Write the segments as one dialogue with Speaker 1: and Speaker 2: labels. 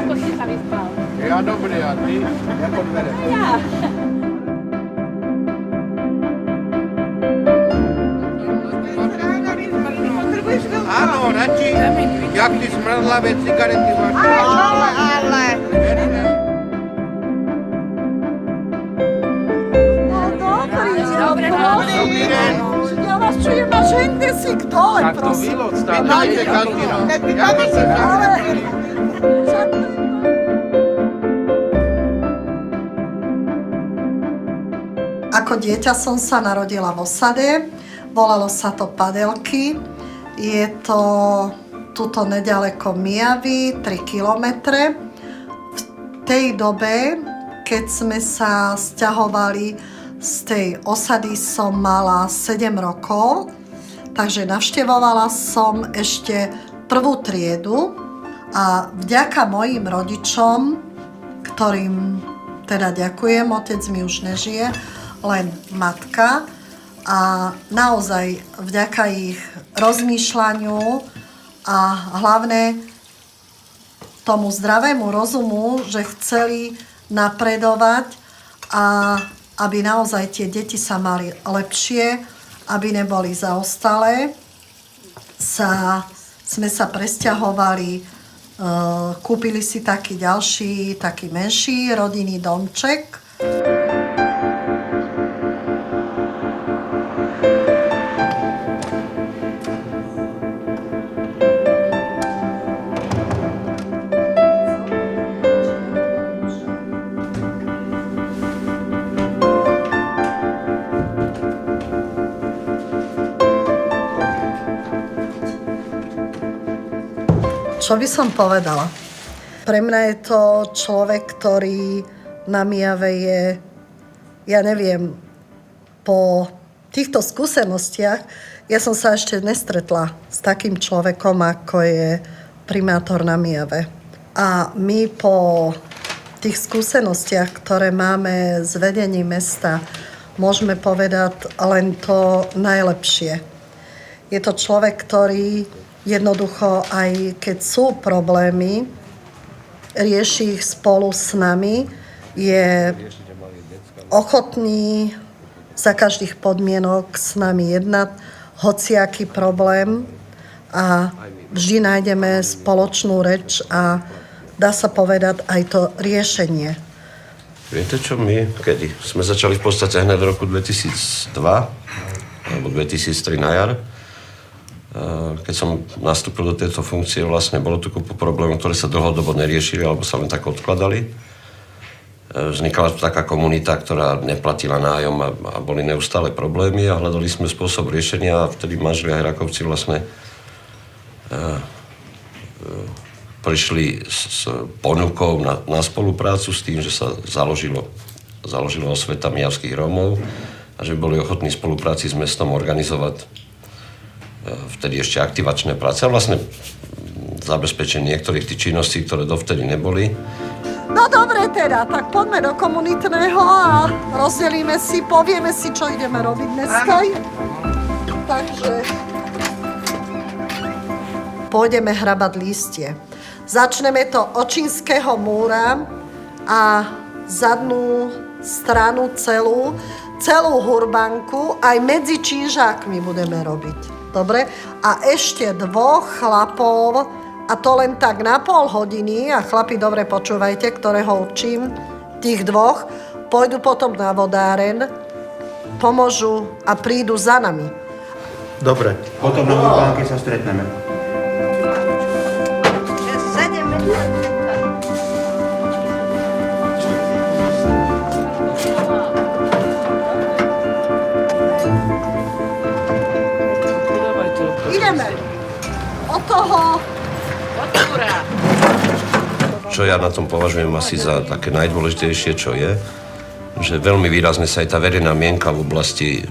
Speaker 1: Ako si sa vyspal.
Speaker 2: Ja dobrý, a ty? Ako dvere?
Speaker 1: Ja.
Speaker 2: Áno, radši, jak ty smradlavé cigarety máš.
Speaker 3: Ale.
Speaker 1: Dobre,
Speaker 2: Dobrý deň.
Speaker 3: Ja vás čujem až inde si kto je,
Speaker 2: Tak to
Speaker 3: prosím.
Speaker 2: výlod stále. Vítajte, Kantino. Ja vám sa
Speaker 3: Ale... Ako dieťa som sa narodila v osade, volalo sa to Padelky. Je to tuto nedaleko Mijavy, 3 kilometre. V tej dobe, keď sme sa sťahovali z tej osady, som mala 7 rokov, takže navštevovala som ešte prvú triedu a vďaka mojim rodičom, ktorým teda ďakujem, otec mi už nežije, len matka, a naozaj vďaka ich rozmýšľaniu a hlavne tomu zdravému rozumu, že chceli napredovať a aby naozaj tie deti sa mali lepšie, aby neboli zaostalé. Sme sa presťahovali, kúpili si taký ďalší, taký menší rodinný domček. Čo by som povedala? Pre mňa je to človek, ktorý na Mijave je, ja neviem, po týchto skúsenostiach, ja som sa ešte nestretla s takým človekom, ako je primátor na Mijave. A my po tých skúsenostiach, ktoré máme s vedením mesta, môžeme povedať len to najlepšie. Je to človek, ktorý jednoducho, aj keď sú problémy, rieši ich spolu s nami, je ochotný za každých podmienok s nami jednať, hociaký problém, a vždy nájdeme spoločnú reč a dá sa povedať aj to riešenie.
Speaker 4: Viete čo, my, kedy sme začali v podstate hneď v roku 2002 alebo 2003 na jar, keď som nastúpil do tejto funkcie, vlastne bolo tu kopu problémov, ktoré sa dlhodobo neriešili alebo sa len tak odkladali. Vznikala tu taká komunita, ktorá neplatila nájom a boli neustále problémy a hľadali sme spôsob riešenia a vtedy manželia Herakovci vlastne prišli s ponukou na spoluprácu s tým, že sa založilo osveta mijavských Rómov a že boli ochotní v spolupráci s mestom organizovať vtedy ešte aktivačné práce a vlastne zabezpečenie niektorých tých činností, ktoré dovtedy neboli.
Speaker 3: No dobre teda, tak poďme do komunitného a rozdelíme si, povieme si, čo ideme robiť dneska. Takže pôjdeme hrabať lístie. Začneme to od Čínskeho múra a zadnú stranu celú hurbanku aj medzi čížákmi budeme robiť. Dobre? A ešte 2 chlapov, a to len tak na pol hodiny, a chlapi, dobre počúvajte, ktorého učím, tých 2, pôjdu potom na vodáren, pomôžu a prídu za nami.
Speaker 5: Dobre, potom na urbánke sa stretneme.
Speaker 3: Ideme. Od toho...
Speaker 4: Čo ja na tom považujem asi za také najdôležitejšie, čo je, že veľmi výrazne sa aj tá verejná mienka v oblasti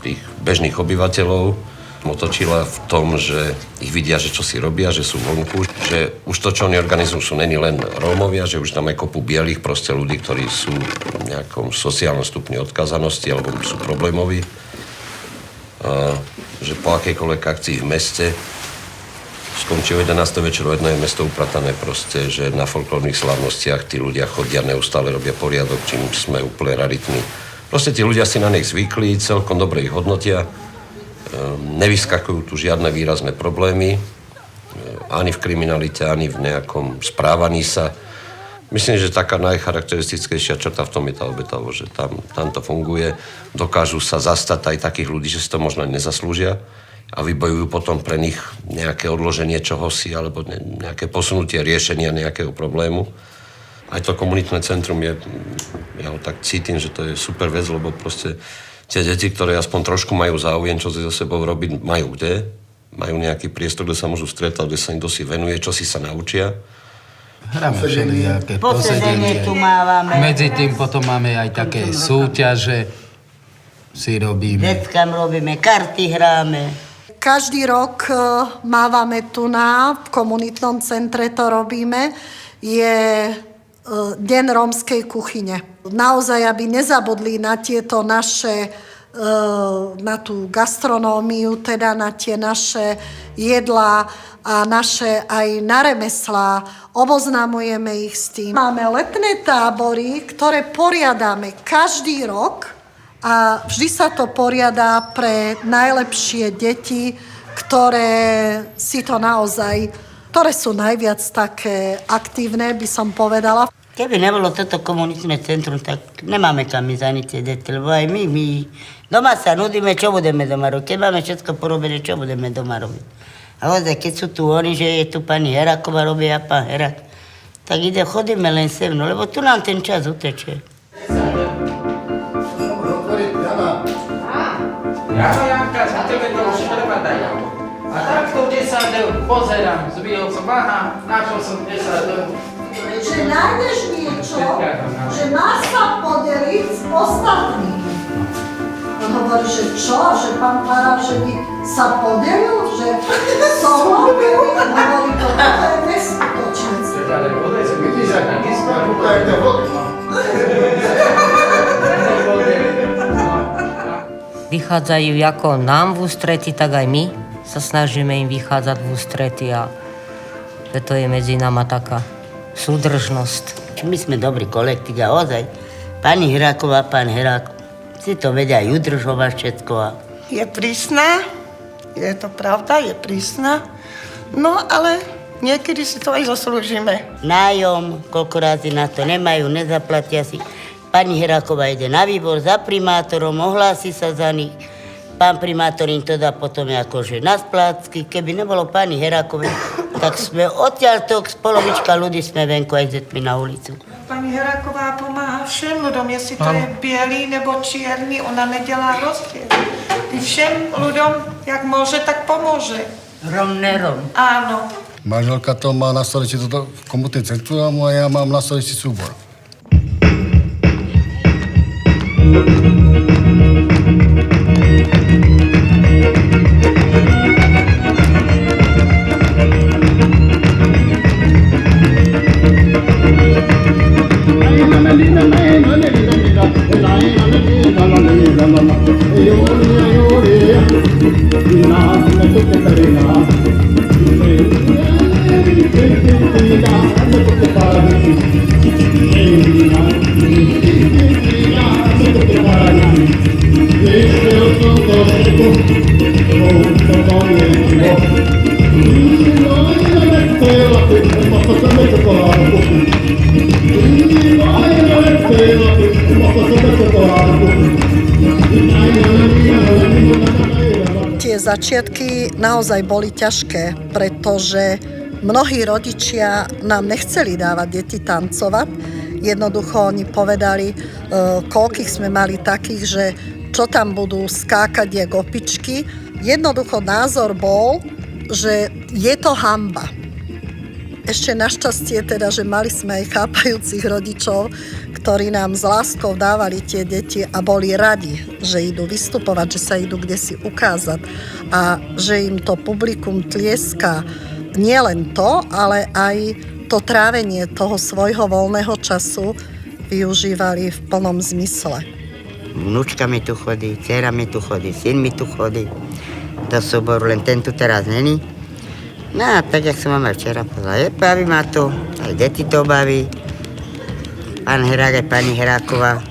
Speaker 4: tých bežných obyvateľov otočila v tom, že ich vidia, že čo si robia, že sú vonku, že už to, čo oni organizujú, sú není len Rómovia, že už tam aj kopu bielých proste ľudí, ktorí sú v nejakom sociálnom stupni odkazanosti alebo sú problémoví. Že po akejkoľvek akcii v meste skončí o 11. večer, o 1 je mesto upratané proste, že na folklórnych slávnostiach tí ľudia chodia, neustále robia poriadok, čím sme úplne raritní. Proste tí ľudia si na nich zvykli, celkom dobre ich hodnotia, nevyskakujú tu žiadne výrazné problémy, ani v kriminalite, ani v nejakom správaní sa. Myslím, že taká najcharakteristickejšia črta v tom je tá obetavosť, že tam to funguje. Dokážu sa zastať aj takých ľudí, že si to možno nezaslúžia a vybojujú potom pre nich nejaké odloženie čohosi alebo nejaké posunutie riešenia nejakého problému. Aj to komunitné centrum ja ho tak cítim, že to je super vec, lebo proste tie deti, ktoré aspoň trošku majú záujem, čo si so sebou robiť, majú kde. Majú nejaký priestor, kde sa môžu stretať, kde sa im dosi venuje, čo si sa naučia.
Speaker 6: Hráme všelijaké
Speaker 7: posedenie tu mávame.
Speaker 6: Medzi tým potom máme aj také súťaže, si robíme.
Speaker 7: Deckám robíme, karty hráme.
Speaker 3: Každý rok mávame tu v komunitnom centre, to robíme, je Deň rómskej kuchyne. Naozaj, aby nezabudli na tieto naše, na tú gastronómiu, teda na tie naše jedlá a naše aj na remeslá. Oboznamujeme ich s tým. Máme letné tábory, ktoré poriadáme každý rok a vždy sa to poriadá pre najlepšie deti, ktoré si to naozaj, ktoré sú najviac také aktívne, by som povedala.
Speaker 7: Keby nebolo toto komunitné centrum, tak nemáme kam ísť ani tie deti, lebo aj my doma sa nudíme, čo budeme doma robiť. Keď máme všetko porobené, čo budeme doma robiť. A ozaj, keď sú tu oni, že je tu pani Heráková, robí a pán Herák, tak chodíme len sem, no, lebo tu nám ten čas utečie.
Speaker 8: Janka, za tebe to už prepadajú. A takto 10 eur pozerám, zbihol som, aha, našiel som 10 eur.
Speaker 3: Že nájdeš niečo, že máš sa podeliť s ostatnými. On hovorí, že čo? Že pán Farár, že by sa podelil? Že som hovoril? Hovorí, to je neskutočné.
Speaker 9: Vychádzajú ako nám v ústrety, tak aj my sa snažíme im vychádzať v ústrety a že to je medzi nama taká súdržnosť.
Speaker 7: My sme dobrý kolektív a ozaj, pani Heráková, pán Herák, si to vedia aj udržovať všetko.
Speaker 10: Je prísna, je to pravda, je prísna, no ale niekedy si to aj zaslúžime.
Speaker 7: Nájom, koľko razy na to nemajú, nezaplatia si. Pani Heráková ide na výbor za primátorom, ohlási sa za nich. Pán primátor im to dá potom akože na splácky. Keby nebolo pani Herákovej, tak sme odtiaľto z polovička ľudí sme venku aj s deťmi na ulicu.
Speaker 10: Pani Heráková pomáha všem ľuďom, jestli to je bielý nebo čierny, ona nedělá rozdiel. Všem ľuďom, jak môže, tak pomôže.
Speaker 7: Rom, nerom.
Speaker 10: Áno.
Speaker 11: Manželka to má na starosti toto komunitné centrum a ja mám na starosti súbor.
Speaker 3: Tie začiatky naozaj boli ťažké, pretože mnohí rodičia nám nechceli dávať deti tancovať. Jednoducho oni povedali, koľkých sme mali takých, že čo tam budú skákať jak opičky. Jednoducho názor bol, že je to hanba. Ešte našťastie teda, že mali sme aj chápajúcich rodičov, ktorí nám s láskou dávali tie deti a boli radi, že idú vystupovať, že sa idú kdesi ukázať a že im to publikum tlieská. Nie len to, ale aj to trávenie toho svojho voľného času využívali v plnom zmysle.
Speaker 7: Vnúčka mi tu chodí, dcera mi tu chodí, syn mi tu chodí. Do súboru, len ten tu teraz není. No, tak, jak som vám aj včera povedala, baví ma to, aj deti to baví. Pán Herák, aj pani Heráková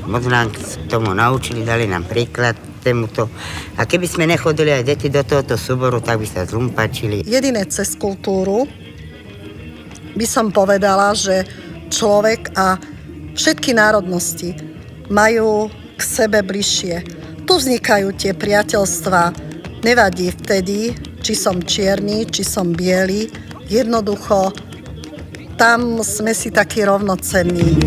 Speaker 7: moc nám k tomu naučili, dali nám príklad tomuto. A keby sme nechodili aj deti do tohoto súboru, tak by sa zlumpačili.
Speaker 3: Jedine cez kultúru by som povedala, že človek a všetky národnosti majú k sebe bližšie. Tu vznikajú tie priateľstvá. Nevadí vtedy, či som čierny, či som biely. Jednoducho, tam sme si takí rovnocenní.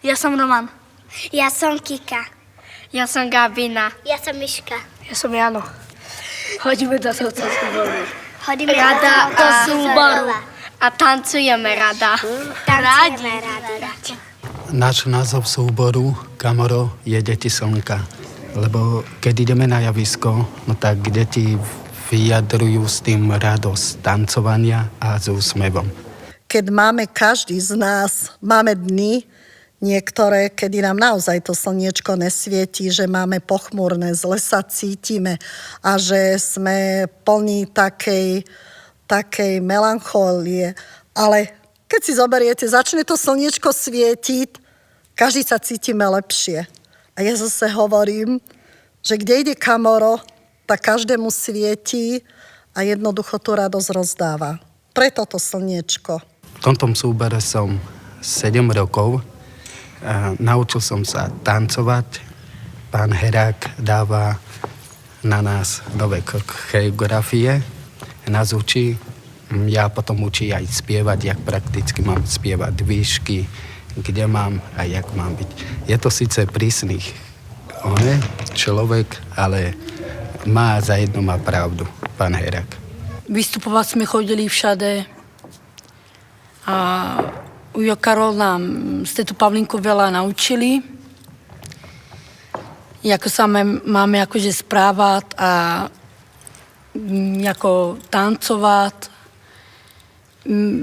Speaker 1: Ja som Roman.
Speaker 12: Ja som Kika.
Speaker 1: Ja som Gabina.
Speaker 12: Ja som Miška.
Speaker 1: Ja som Jano. Chodíme do tohto súboru.
Speaker 12: Chodíme
Speaker 1: Rada
Speaker 12: do súboru.
Speaker 1: A tancujeme rada.
Speaker 12: Tancujeme rada.
Speaker 6: Náš názov súboru Kamoro je Deti slnka. Lebo keď ideme na javisko, no tak deti vyjadrujú s tým radosť tancovania a s úsmevom.
Speaker 3: Keď máme každý z nás, máme dny, niektoré, kedy nám naozaj to slniečko nesvietí, že máme pochmúrne, zle sa cítime a že sme plní takej melanchólie. Ale keď si zoberiete, začne to slniečko svietiť, každý sa cítime lepšie. A ja zase hovorím, že kde ide Kamoro, tak každému svietí a jednoducho tú radosť rozdáva. Preto to slniečko.
Speaker 6: V tomto súbere som 7 rokov. Naučil som sa tancovať. Pán Herák dáva na nás nové choreografie. Nás učí. Ja potom učí aj spievať, jak prakticky mám spievať výšky, kde mám a jak mám byť. Je to síce prísny človek, ale za jedno má pravdu, pán Herák.
Speaker 1: Vystupovať sme chodili všade a Ujo Karol nám z tejto Pavlinku veľa naučili. Ako sa máme akože správať a ako tancovať.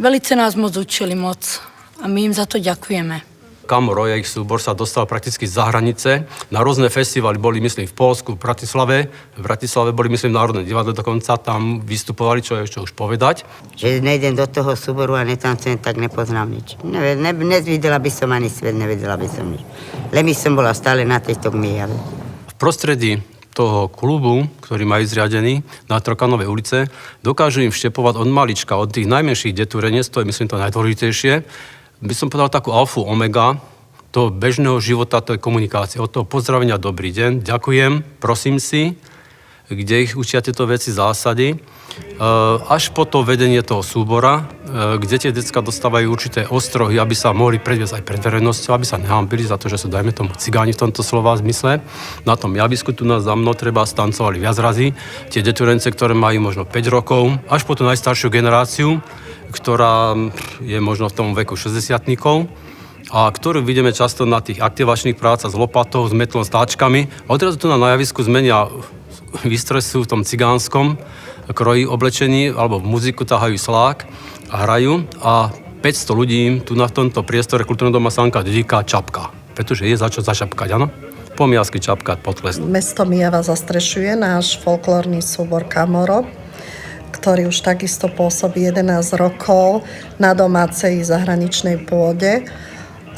Speaker 1: Velice nás moc učili a my im za to ďakujeme.
Speaker 13: Kamoro, ich súbor sa dostal prakticky za hranice. Na rôzne festivaly boli, myslím, v Poľsku, v Bratislave. V Bratislave boli, myslím, Národné divadlo dokonca. Tam vystupovali, čo je ešte už povedať.
Speaker 7: Že nejdem do toho súboru a netancujem, tak nepoznám nič. Nezvidela by som ani svet, nevedela by som nič. Len by som bola stále na tejto gmijave.
Speaker 13: V prostredí toho klubu, ktorý majú zriadený na Trokanovej ulice, dokážu im vštepovať od malička, od tých najmenších detúrenec, to je, myslím, to najdôležitejšie. By som povedal takú alfu omega toho bežného života, to je komunikácia. Od toho pozdravenia dobrý deň, ďakujem, prosím si, kde ich učia tieto veci zásady, až po to vedenie toho súbora, kde tie decká dostávajú určité ostrohy, aby sa mohli predviesť aj pred verejnosťou, aby sa nehambili za to, že sú, dajme tomu, cigáni v tomto slova zmysle. Na tom javisku tu nás za mnou treba stancovali viac razy. Tie deturence, ktoré majú možno 5 rokov, až po tú najstaršiu generáciu, ktorá je možno v tom veku 60-tníkov a ktorú vidíme často na tých aktivačných prácach s lopatou, s metlom, s táčkami. A odrazu tu na javisku zmenia výstresu v tom cigánskom kroji oblečení, alebo v muziku tahajú slák a hrajú a 500 ľudí tu na tomto priestore Kultúrneho doma Sanka dedíka čapka. Pretože je za čo zašapkať, áno? Pomiasky čapkať, potlesk.
Speaker 3: Mesto Myjava zastrešuje náš folklórny súbor Kamoro, ktorý už takisto pôsobí 11 rokov na domácej zahraničnej pôde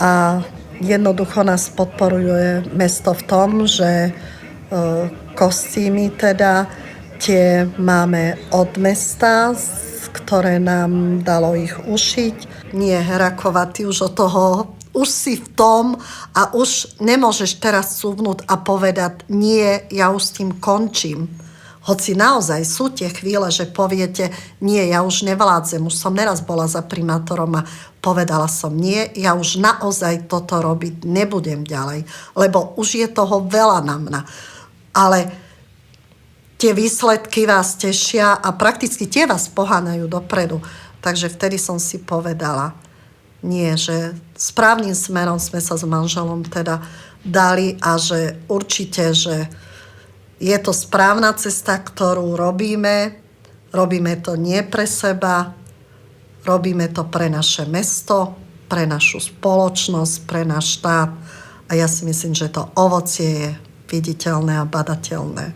Speaker 3: a jednoducho nás podporuje mesto v tom, že kostýmy teda tie máme od mesta, ktoré nám dalo ich ušiť. Nie, Heráková, ty už od toho, už si v tom a už nemôžeš teraz cúvnuť a povedať, nie, ja už s tým končím. Hoci naozaj sú tie chvíle, že poviete, nie, ja už nevládzem, už som neraz bola za primátorom a povedala som, nie, ja už naozaj toto robiť nebudem ďalej, lebo už je toho veľa na mňa. Ale tie výsledky vás tešia a prakticky tie vás poháňajú dopredu. Takže vtedy som si povedala, nie, že správnym smerom sme sa s manželom teda dali a že určite, že je to správna cesta, ktorú robíme. Robíme to nie pre seba, Robíme to pre naše mesto, pre našu spoločnosť, pre náš štát a ja si myslím, že to ovocie je viditeľné a badateľné.